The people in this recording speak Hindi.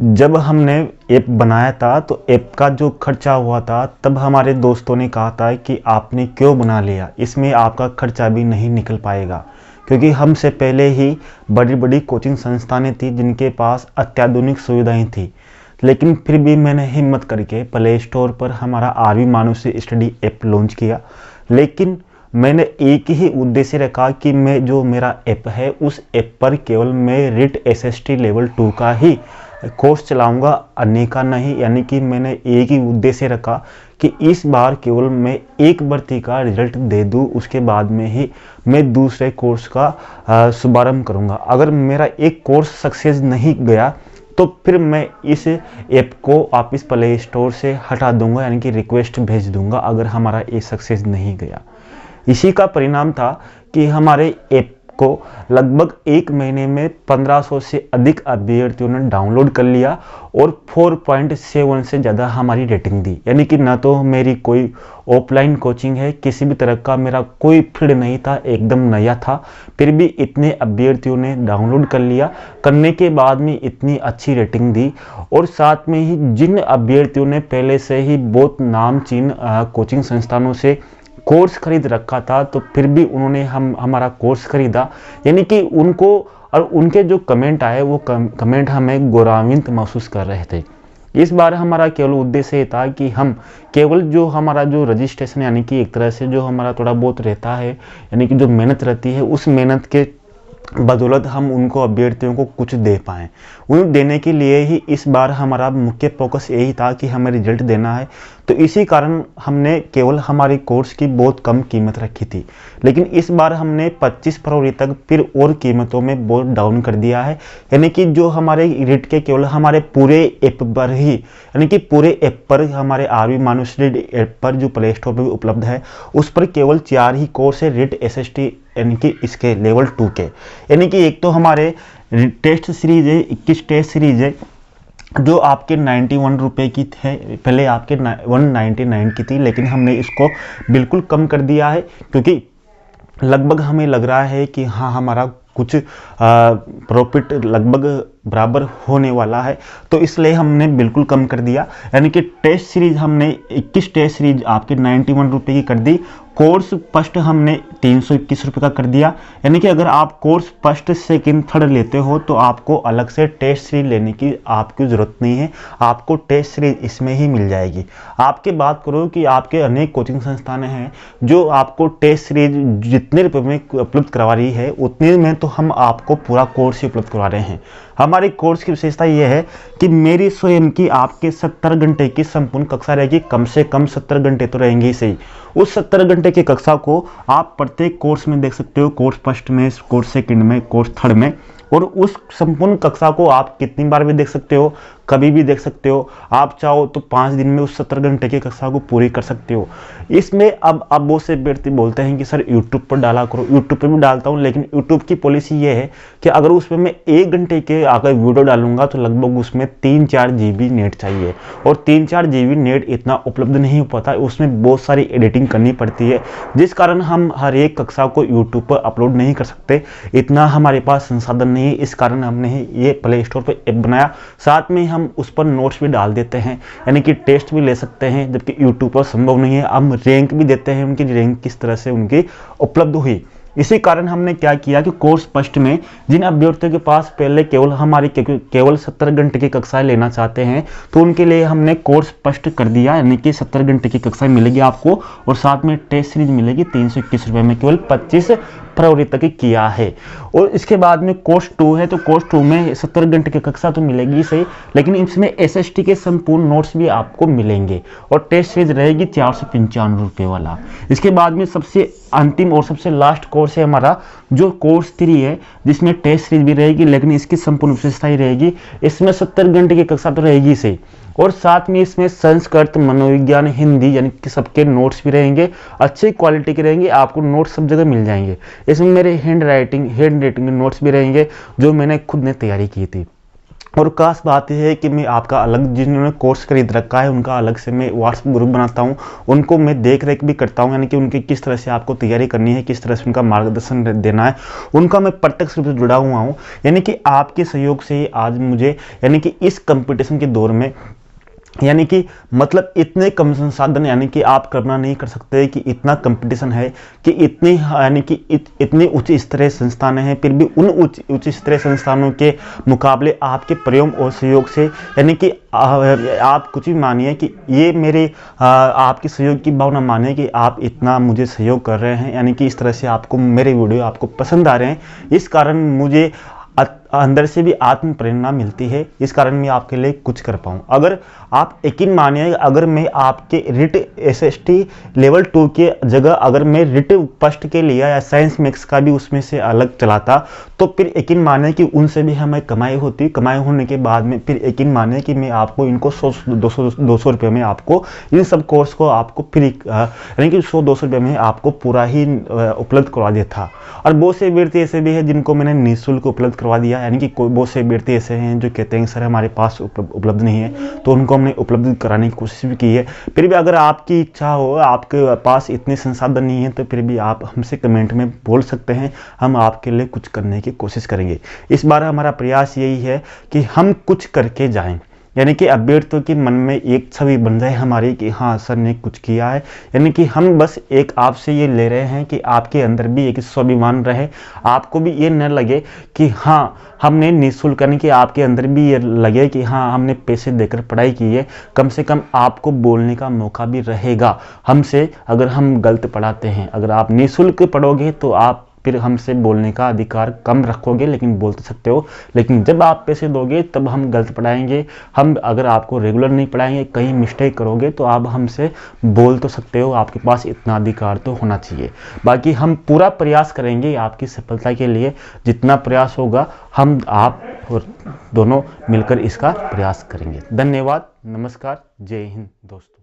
जब हमने ऐप बनाया था तो ऐप का जो खर्चा हुआ था, तब हमारे दोस्तों ने कहा था कि आपने क्यों बना लिया, इसमें आपका खर्चा भी नहीं निकल पाएगा। क्योंकि हमसे पहले ही बड़ी बड़ी कोचिंग संस्थानें थी जिनके पास अत्याधुनिक सुविधाएं थी। लेकिन फिर भी मैंने हिम्मत करके प्ले स्टोर पर हमारा आरवी मानुषी स्टडी ऐप लॉन्च किया। लेकिन मैंने एक ही उद्देश्य रखा कि मैं जो मेरा ऐप है उस ऐप पर केवल मैं रिट एसएसटी लेवल 2 का ही कोर्स चलाऊंगा, अन्य का नहीं। यानी कि मैंने एक ही उद्देश्य रखा कि इस बार केवल मैं एक भर्ती का रिजल्ट दे दूं, उसके बाद में ही मैं दूसरे कोर्स का शुभारंभ करूंगा। अगर मेरा एक कोर्स सक्सेस नहीं गया तो फिर मैं इस ऐप को वापस प्ले स्टोर से हटा दूंगा, यानी कि रिक्वेस्ट भेज दूंगा अगर हमारा ये सक्सेस नहीं गया। इसी का परिणाम था कि हमारे ऐप को लगभग एक महीने में 1500 से अधिक अभ्यर्थियों ने डाउनलोड कर लिया और 4.7 से ज़्यादा हमारी रेटिंग दी। यानी कि ना तो मेरी कोई ऑफलाइन कोचिंग है, किसी भी तरह का मेरा कोई फील्ड नहीं था, एकदम नया था, फिर भी इतने अभ्यर्थियों ने डाउनलोड कर लिया। करने के बाद में इतनी अच्छी रेटिंग दी और साथ में ही जिन अभ्यर्थियों ने पहले से ही बहुत नामचीन कोचिंग संस्थानों से कोर्स खरीद रखा था, तो फिर भी उन्होंने हमारा कोर्स खरीदा। यानी कि उनको और उनके जो कमेंट आए वो कमेंट हमें गौरवान्वित महसूस कर रहे थे। इस बार हमारा केवल उद्देश्य ये था कि हम केवल जो हमारा जो रजिस्ट्रेशन, यानी कि एक तरह से जो हमारा थोड़ा बहुत रहता है, यानी कि जो मेहनत रहती है, उस मेहनत के बदौलत हम उनको अभ्यर्थियों को कुछ दे पाएँ। उन देने के लिए ही इस बार हमारा मुख्य फोकस यही था कि हमें रिजल्ट देना है। तो इसी कारण हमने केवल हमारी कोर्स की बहुत कम कीमत रखी थी। लेकिन इस बार हमने 25 फरवरी तक फिर और कीमतों में बहुत डाउन कर दिया है। यानी कि जो हमारे रिट के केवल हमारे पूरे ऐप पर ही, यानी कि पूरे ऐप पर हमारे आरवी मानुषी ऐप पर जो प्ले स्टोर पर उपलब्ध है, उस पर केवल 4 ही कोर्स है रिट एसएसटी, यानी कि इसके लेवल 2 के। यानी कि एक तो हमारे टेस्ट सीरीज है, 21 टेस्ट सीरीज है जो आपके 91 रुपये की है, पहले आपके 199 की थी, लेकिन हमने इसको बिल्कुल कम कर दिया है क्योंकि लगभग हमें लग रहा है कि हाँ हमारा कुछ प्रॉफिट लगभग बराबर होने वाला है, तो इसलिए हमने बिल्कुल कम कर दिया। यानी कि टेस्ट सीरीज हमने 21 टेस्ट सीरीज आपके 91 रुपये की कर दी। कोर्स फर्स्ट हमने 321 रुपये का कर दिया। यानी कि अगर आप कोर्स फर्स्ट सेकंड थर्ड लेते हो तो आपको अलग से टेस्ट सीरीज लेने की आपकी ज़रूरत नहीं है, आपको टेस्ट सीरीज इसमें ही मिल जाएगी। आपके बात करो कि आपके अनेक कोचिंग संस्थान हैं जो आपको टेस्ट सीरीज जितने रुपये में उपलब्ध करवा रही है उतने में तो हम आपको पूरा कोर्स ही उपलब्ध करवा रहे हैं। हमारे कोर्स की विशेषता यह है कि मेरी स्वयं की आपके 70 घंटे की संपूर्ण कक्षा रहेगी, कम से कम 70 घंटे तो रहेंगे ही सही। उस 70 घंटे की कक्षा को आप प्रत्येक कोर्स में देख सकते हो, कोर्स फर्स्ट में, कोर्स सेकंड में, कोर्स थर्ड में, और उस संपूर्ण कक्षा को आप कितनी बार भी देख सकते हो, कभी भी देख सकते हो। आप चाहो तो 5 दिन में उस 70 घंटे की कक्षा को पूरी कर सकते हो। इसमें अब बहुत से व्यक्ति बोलते हैं कि सर यूट्यूब पर डाला करो, यूट्यूब पर भी डालता हूँ, लेकिन यूट्यूब की पॉलिसी ये है कि अगर उसमें मैं 1 घंटे के अगर वीडियो डालूंगा तो लगभग उसमें 3-4 GB नेट चाहिए, और 3-4 GB नेट इतना उपलब्ध नहीं हो पाता, उसमें बहुत सारी एडिटिंग करनी पड़ती है, जिस कारण हम हर एक कक्षा को यूट्यूब पर अपलोड नहीं कर सकते, इतना हमारे पास संसाधन नहीं है। इस कारण हमने ये प्ले स्टोर पर ऐप बनाया। साथ में हम उस पर नोट्स भी डाल देते हैं, यानी कि टेस्ट भी ले सकते हैं, जबकि यूट्यूब पर संभव नहीं है। हम रैंक भी देते हैं, उनकी रैंक किस तरह से उनकी उपलब्ध हुई। इसी कारण हमने क्या किया कि कोर्स फर्स्ट में जिन अभ्यर्थियों के पास पहले केवल 70 घंटे की कक्षाएं लेना चाहते हैं, तो उनके लिए हमने कोर्स फर्स्ट कर दिया, यानी कि 70 घंटे की कक्षाएं मिलेगी आपको, और साथ में टेस्ट सीरीज मिलेगी 321 रुपये में, केवल 25 फरवरी तक किया है। और इसके बाद में कोर्स 2 है, तो कोर्स 2 में 70 घंटे की कक्षा तो मिलेगी सही, लेकिन इसमें एसएसटी के संपूर्ण नोट्स भी आपको मिलेंगे, और टेस्ट सीरीज रहेगी 495 रुपये वाला। इसके बाद में सबसे अंतिम और सबसे लास्ट कोर्स है हमारा जो कोर्स 3 है, जिसमें टेस्ट सीरीज भी रहेगी, लेकिन इसकी संपूर्ण विशेषता ही रहेगी, इसमें 70 घंटे की कक्षा तो रहेगी सही, और साथ में इसमें संस्कृत, मनोविज्ञान, हिंदी, यानी कि सबके नोट्स भी रहेंगे, अच्छी क्वालिटी के रहेंगे, आपको नोट्स सब जगह मिल जाएंगे। इसमें मेरे हैंड राइटिंग नोट्स भी रहेंगे जो मैंने खुद ने तैयारी की थी। और खास बात यह है कि मैं आपका अलग, जिन्होंने कोर्स खरीद रखा है उनका अलग से मैं व्हाट्सएप ग्रुप बनाता हूँ, उनको मैं देख रेख भी करता हूँ, यानी कि उनकी किस तरह से आपको तैयारी करनी है, किस तरह से उनका मार्गदर्शन देना है, उनका मैं प्रत्यक्ष रूप से जुड़ा हुआ हूँ। यानी कि आपके सहयोग से ही आज मुझे, यानी कि इस कंपटीशन के दौर में, यानी कि मतलब इतने कम संसाधन, यानी कि आप कल्पना नहीं कर सकते कि इतना कंपटीशन है, कि इतनी, यानी कि इतनी उच्च स्तरीय संस्थान हैं, फिर भी उन उच्च स्तरीय संस्थानों के मुकाबले आपके प्रयोग और सहयोग से, यानी कि आप कुछ भी मानिए कि ये मेरे आपके सहयोग की भावना मानिए कि आप इतना मुझे सहयोग कर रहे हैं, यानी कि इस तरह से आपको मेरे वीडियो आपको पसंद आ रहे हैं, इस कारण मुझे अंदर से भी आत्म प्रेरणा मिलती है, इस कारण मैं आपके लिए कुछ कर पाऊँ। अगर आप यकीन मानिए, अगर मैं आपके रिट एसएसटी लेवल 2 के जगह अगर मैं रिट फर्स्ट के लिया या साइंस मैथ्स का भी उसमें से अलग चलाता, तो फिर यकीन मानिए कि उनसे भी हमें कमाई होती। कमाई होने के बाद में फिर यकीन मानिए कि मैं आपको इनको 100-200 रुपये में आपको इन सब कोर्स को आपको फ्री, यानी कि 100-200 रुपये में आपको पूरा ही उपलब्ध करवा दिया था। और बहुत से व्यक्ति ऐसे भी हैं जिनको मैंने निःशुल्क उपलब्ध करवा दिया, यानी कि कोई बहुत से व्यक्ति ऐसे हैं जो कहते हैं सर हमारे पास उपलब्ध नहीं है, तो उनको हमने उपलब्ध कराने की कोशिश भी की है। फिर भी अगर आपकी इच्छा हो, आपके पास इतने संसाधन नहीं है, तो फिर भी आप हमसे कमेंट में बोल सकते हैं, हम आपके लिए कुछ करने की कोशिश करेंगे। इस बार हमारा प्रयास यही है कि हम कुछ करके जाएं, यानी कि अभ्यर्थियों के मन में एक छवि बन जाए हमारी कि हाँ सर ने कुछ किया है, यानी कि हम बस एक आपसे ये ले रहे हैं कि आपके अंदर भी एक स्वाभिमान रहे, आपको भी ये न लगे कि हाँ हमने निःशुल्क, यानी कि आपके अंदर भी ये लगे कि हाँ हमने पैसे देकर पढ़ाई की है, कम से कम आपको बोलने का मौका भी रहेगा हमसे। अगर हम गलत पढ़ाते हैं, अगर आप निःशुल्क पढ़ोगे तो आप फिर हमसे बोलने का अधिकार कम रखोगे, लेकिन बोल तो सकते हो। लेकिन जब आप पैसे दोगे तब हम गलत पढ़ाएंगे, हम अगर आपको रेगुलर नहीं पढ़ाएंगे, कहीं मिस्टेक करोगे तो आप हमसे बोल तो सकते हो, आपके पास इतना अधिकार तो होना चाहिए। बाकी हम पूरा प्रयास करेंगे आपकी सफलता के लिए, जितना प्रयास होगा हम आप और दोनों मिलकर इसका प्रयास करेंगे। धन्यवाद, नमस्कार, जय हिंद दोस्तों।